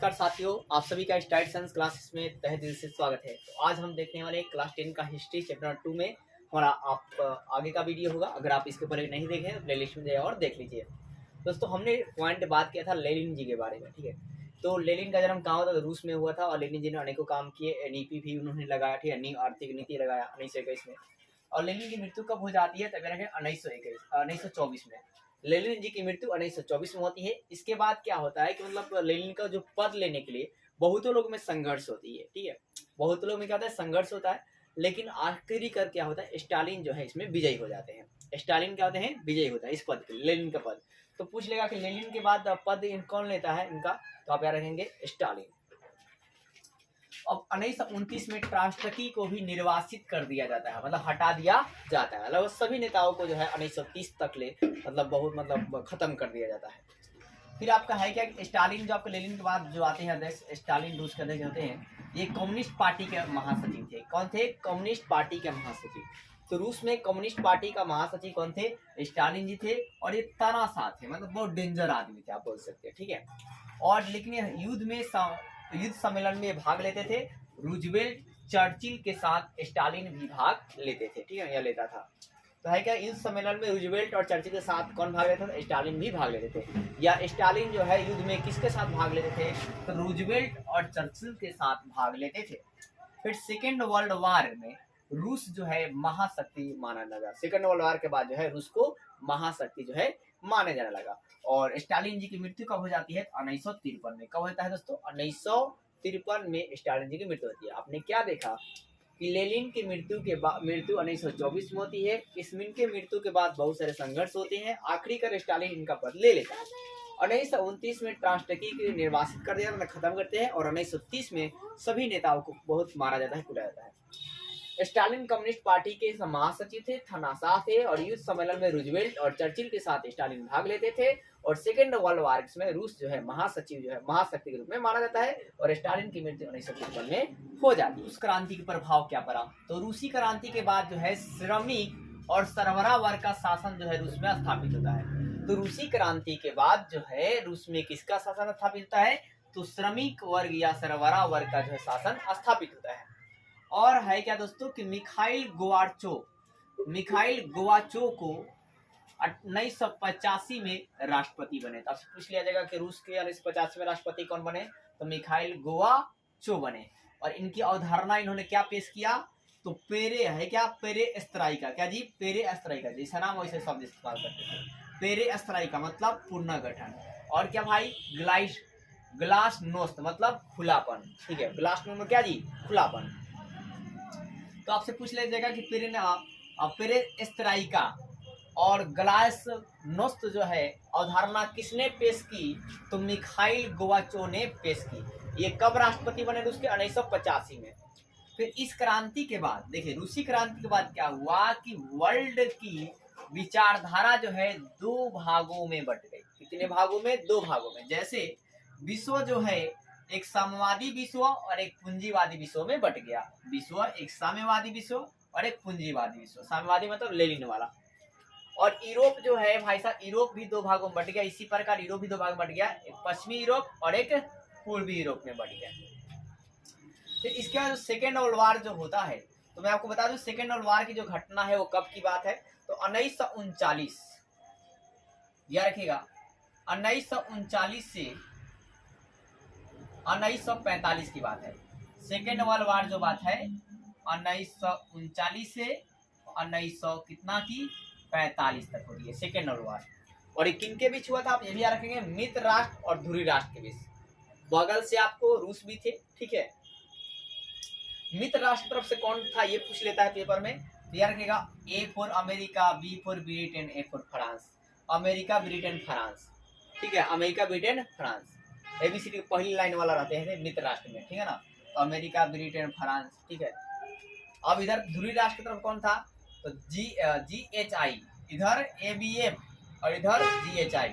नमस्कार साथियों, आप सभी का स्टाइल साइंस क्लासेस में तहे दिल से स्वागत है। तो आज हम देखने वाले क्लास 10 का हिस्ट्री चैप्टर 2 में हमारा आगे का वीडियो होगा। अगर आप इसके ऊपर नहीं देखे तो प्लेलिस्ट में जाइए और देख लीजिए। दोस्तों, हमने पॉइंट बात किया था लेनिन जी के बारे में, ठीक है। तो लेनिन का जन्म कहाँ हुआ था? तो रूस में हुआ था और लेनिन जी ने अनेकों काम किए। एनईपी भी उन्होंने लगाया, ठीक है, आर्थिक नीति लगाया 1921 में। और लेनिन की मृत्यु कब हो जाती है? तब रखें 1924 में। लेनिन जी की मृत्यु 1924 में होती है। इसके बाद क्या होता है कि मतलब लेनिन का जो पद लेने के लिए बहुतों लोगों में संघर्ष होती है, ठीक है। बहुत लोगों में क्या होता है? संघर्ष होता है। लेकिन आखिरी कर क्या होता है? स्टालिन जो है इसमें विजयी हो जाते हैं। स्टालिन क्या होते हैं? विजयी होता है इस पद के लिए, लेनिन का पद। तो पूछ लेगा कि लेनिन के बाद पद कौन लेता है इनका? तो आप यहाँ रखेंगे स्टालिन। अब 1929 में ट्रांस्टकी को भी निर्वासित कर दिया जाता है, मतलब हटा दिया जाता है। लगभग सभी नेताओं को जो है 1930 तक ले मतलब खत्म कर दिया जाता है। फिर आपका है क्या? स्टालिन जो आपके लेनिन के बाद जो आते हैं अध्यक्ष, स्टालिन रूस के अध्यक्ष होते हैं, ये कम्युनिस्ट पार्टी के महासचिव थे। कौन थे? कम्युनिस्ट पार्टी के महासचिव। तो रूस में कम्युनिस्ट पार्टी का महासचिव कौन थे? स्टालिन जी थे। और ये तानाशाह थे, मतलब बहुत डेंजर आदमी थे, आप बोल सकते हैं, ठीक है। और लेकिन युद्ध सम्मेलन में भाग लेते थे। रूजवेल्ट, चर्चिल के साथ स्टालिन भी भाग लेते थे, ठीक है, यह लेता था। तो है क्या? युद्ध सम्मेलन में रूजवेल्ट और चर्चिल के साथ कौन भाग लेता था? स्टालिन भी भाग लेते थे। या स्टालिन जो है युद्ध में किसके साथ भाग लेते थे? तो रूजवेल्ट और चर्चिल के साथ भाग लेते थे। फिर सेकेंड वर्ल्ड वार में रूस जो है महाशक्ति माना लगा। सेकेंड वर्ल्ड वार के बाद जो है रूस को महाशक्ति जो है माने जाने लगा। और स्टालिन जी की मृत्यु कब हो जाती है? 1953 में। कब होता है दोस्तों? 1953 में स्टालिन जी की मृत्यु होती है। आपने क्या देखा कि लेनिन की मृत्यु 1924 में होती है। इनके मृत्यु के बाद बहुत सारे संघर्ष होते हैं। आखिरी कर स्टालिन इनका पद ले लेता है। 1929 में ट्रांस्टकी को निर्वासित कर दिया, मतलब खत्म करते हैं। और 1930 में सभी नेताओं को बहुत मारा जाता है, कुटाया जाता है। स्टालिन कम्युनिस्ट पार्टी के महासचिव थे, तानाशाह थे। और युद्ध सम्मेलन में रूजवेल्ट और चर्चिल के साथ स्टालिन भाग लेते थे। और सेकेंड वर्ल्ड वार में रूस जो है महासचिव जो है महाशक्ति के रूप में माना जाता है। और स्टालिन की मृत्यु 1953 में हो जाती है। उस क्रांति का प्रभाव क्या पड़ा? तो रूसी क्रांति के बाद जो है श्रमिक और सरबराह वर्ग का शासन जो है रूस में स्थापित होता है। तो रूसी क्रांति के बाद जो है रूस में किसका शासन स्थापित होता है? तो श्रमिक वर्ग या सरबराह वर्ग का जो है शासन स्थापित होता है। और है क्या दोस्तों कि मिखाइल गोवाचो को 1985 में राष्ट्रपति बने। तो आपसे पूछ लिया जाएगा कि रूस के 1985 में राष्ट्रपति कौन बने? तो मिखाइल गोवाचो बने। और इनकी अवधारणा इन्होंने क्या पेश किया? तो पेरे है क्या? पेरे स्त्राइका। क्या जी? पेरे स्त्राइका। जैसा नाम वैसे शब्द इस्तेमाल करते थे। पेरे स्त्राइका मतलब पुनर्गठन। और क्या भाई? ग्लासनोस्त मतलब खुलापन, ठीक है। ग्लासनोस्त क्या जी? खुलापन। तो आपसे पूछ लिया जाएगा कि पेरेस्त्राइका और ग्लासनोस्त जो है अवधारणा किसने पेश की? तो मिखाइल गोवाचो ने पेश की। ये कब राष्ट्रपति बने रूस के? 1985 में। फिर इस क्रांति के बाद देखिए, रूसी क्रांति के बाद क्या हुआ कि वर्ल्ड की विचारधारा जो है दो भागों में बट गई। कितने भागों में? दो भागों में। जैसे विश्व जो है एक साम्यवादी विश्व और एक पूंजीवादी विश्व में बट गया। विश्व एक साम्यवादी विश्व और एक पूंजीवादी विश्व। साम्यवादी मतलब लेनिन वाला। और यूरोप जो है भाई साहब, यूरोप भी दो भागों में बट गया। इसी प्रकार यूरोप भी दो भाग में बट गया, एक पश्चिमी यूरोप और एक पूर्वी यूरोप में बट गया। फिर इसके बाद सेकेंड वर्ल्ड वार जो होता है, तो मैं आपको बता दूं सेकेंड वर्ल्ड वार की जो घटना है वो कब की बात है? तो 1939, याद रखिएगा, 1939 से 1945 की बात है। सेकेंड वर्ल्ड वार जो बात है 1939 से 1900 कितना की 45 तक होती है सेकेंड वर्ल्ड वार। और ये किन के बीच हुआ था? आप ये भी याद रखेंगे, मित्र राष्ट्र और ध्रुवी राष्ट्र के बीच। बगल से आपको रूस भी थे, ठीक है। मित्र राष्ट्र तरफ से कौन था ये पूछ लेता है पेपर में। तो याद रखेगा, A for America, B for Britain, A for France. America, Britain, France, ठीक है। अमेरिका, ब्रिटेन, फ्रांस, एबीसीडी पहली लाइन वाला रहते हैं मित्र राष्ट्र में, ठीक है ना। तो अमेरिका, ब्रिटेन, फ्रांस, ठीक है। अब इधर ध्रुवी राष्ट्र की तरफ कौन था? तो GHI, इधर ABF और इधर GHI,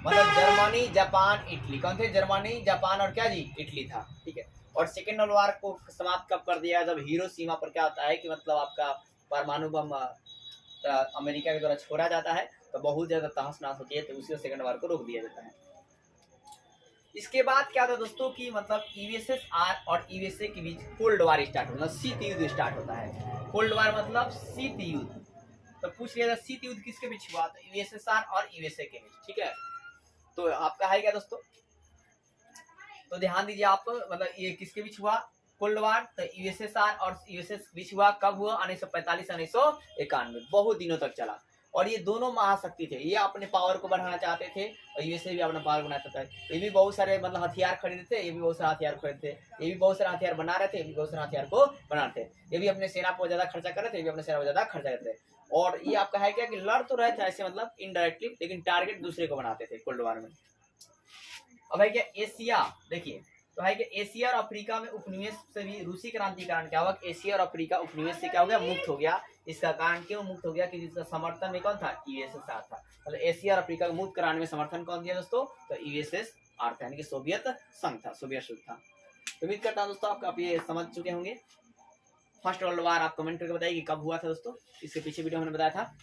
मतलब जर्मनी, जापान, इटली। कौन थे? जर्मनी, जापान और क्या जी? इटली था, ठीक है। और सेकेंड वर्ल्ड वार को समाप्त कब कर दिया? जब हिरोशिमा पर क्या होता है कि मतलब आपका परमाणु बम अमेरिका के द्वारा छोड़ा जाता है, तो बहुत ज्यादा तहस नहस होती है। तो उसी सेकेंड वार को रोक दिया जाता है। इसके बाद क्या था दोस्तों कि मतलब यूएसएसआर और यूएसए के बीच कोल्ड वार स्टार्ट होता है, शीत युद्ध स्टार्ट होता है। कोल्ड वार मतलब शीत युद्ध। तो पूछ लिया था शीत युद्ध किसके बीच हुआ, तो यूएसएसआर और यूएसए के बीच, ठीक है। तो आपका है क्या दोस्तों, तो ध्यान दीजिए आप, मतलब ये किसके बीच हुआ कोल्ड वार, तो यूएसएसआर और यूएसए के बीच हुआ, कब हुआ 1945 1991, बहुत दिनों तक चला। और ये दोनों महाशक्ति थे, ये अपने पावर को बढ़ाना चाहते थे और यूएसए भी अपना पावर बनाना चाहता है। ये भी बहुत सारे मतलब हथियार खरीदते थे, ये भी बहुत सारे हथियार खरीदते थे, ये भी बहुत सारे हथियार बना रहे थे, ये भी बहुत सारे हथियार को बनाते थे। ये भी अपने सेना पर ज्यादा खर्चा कर रहे थे, ये भी अपने सेना पर ज्यादा खर्चा करते थे। और ये आपका है क्या कि लड़ तो रहे थे ऐसे मतलब इनडायरेक्टली, लेकिन टारगेट दूसरे को बनाते थे कोल्ड वार में। अब है क्या एशिया, देखिए तो है कि एशिया और अफ्रीका में उपनिवेश से भी रूसी क्रांति के कारण क्या हुआ, एशिया और अफ्रीका उपनिवेश से क्या हो गया, मुक्त हो गया। इसका कारण क्यों मुक्त हो गया, कि जिसका समर्थन में कौन था, यूएसएसआर था। मतलब एशिया और अफ्रीका को मुक्त कराने में समर्थन कौन दिया दोस्तों, तो यूएसएसआर था, यानी कि सोवियत संघ था, सोवियत संघ था। तो उम्मीद करता हूँ दोस्तों आप आप ये समझ चुके होंगे। फर्स्ट वर्ल्ड वार आप कमेंट करके बताइए कि कब हुआ था दोस्तों, इसके पीछे वीडियो हमने बताया था।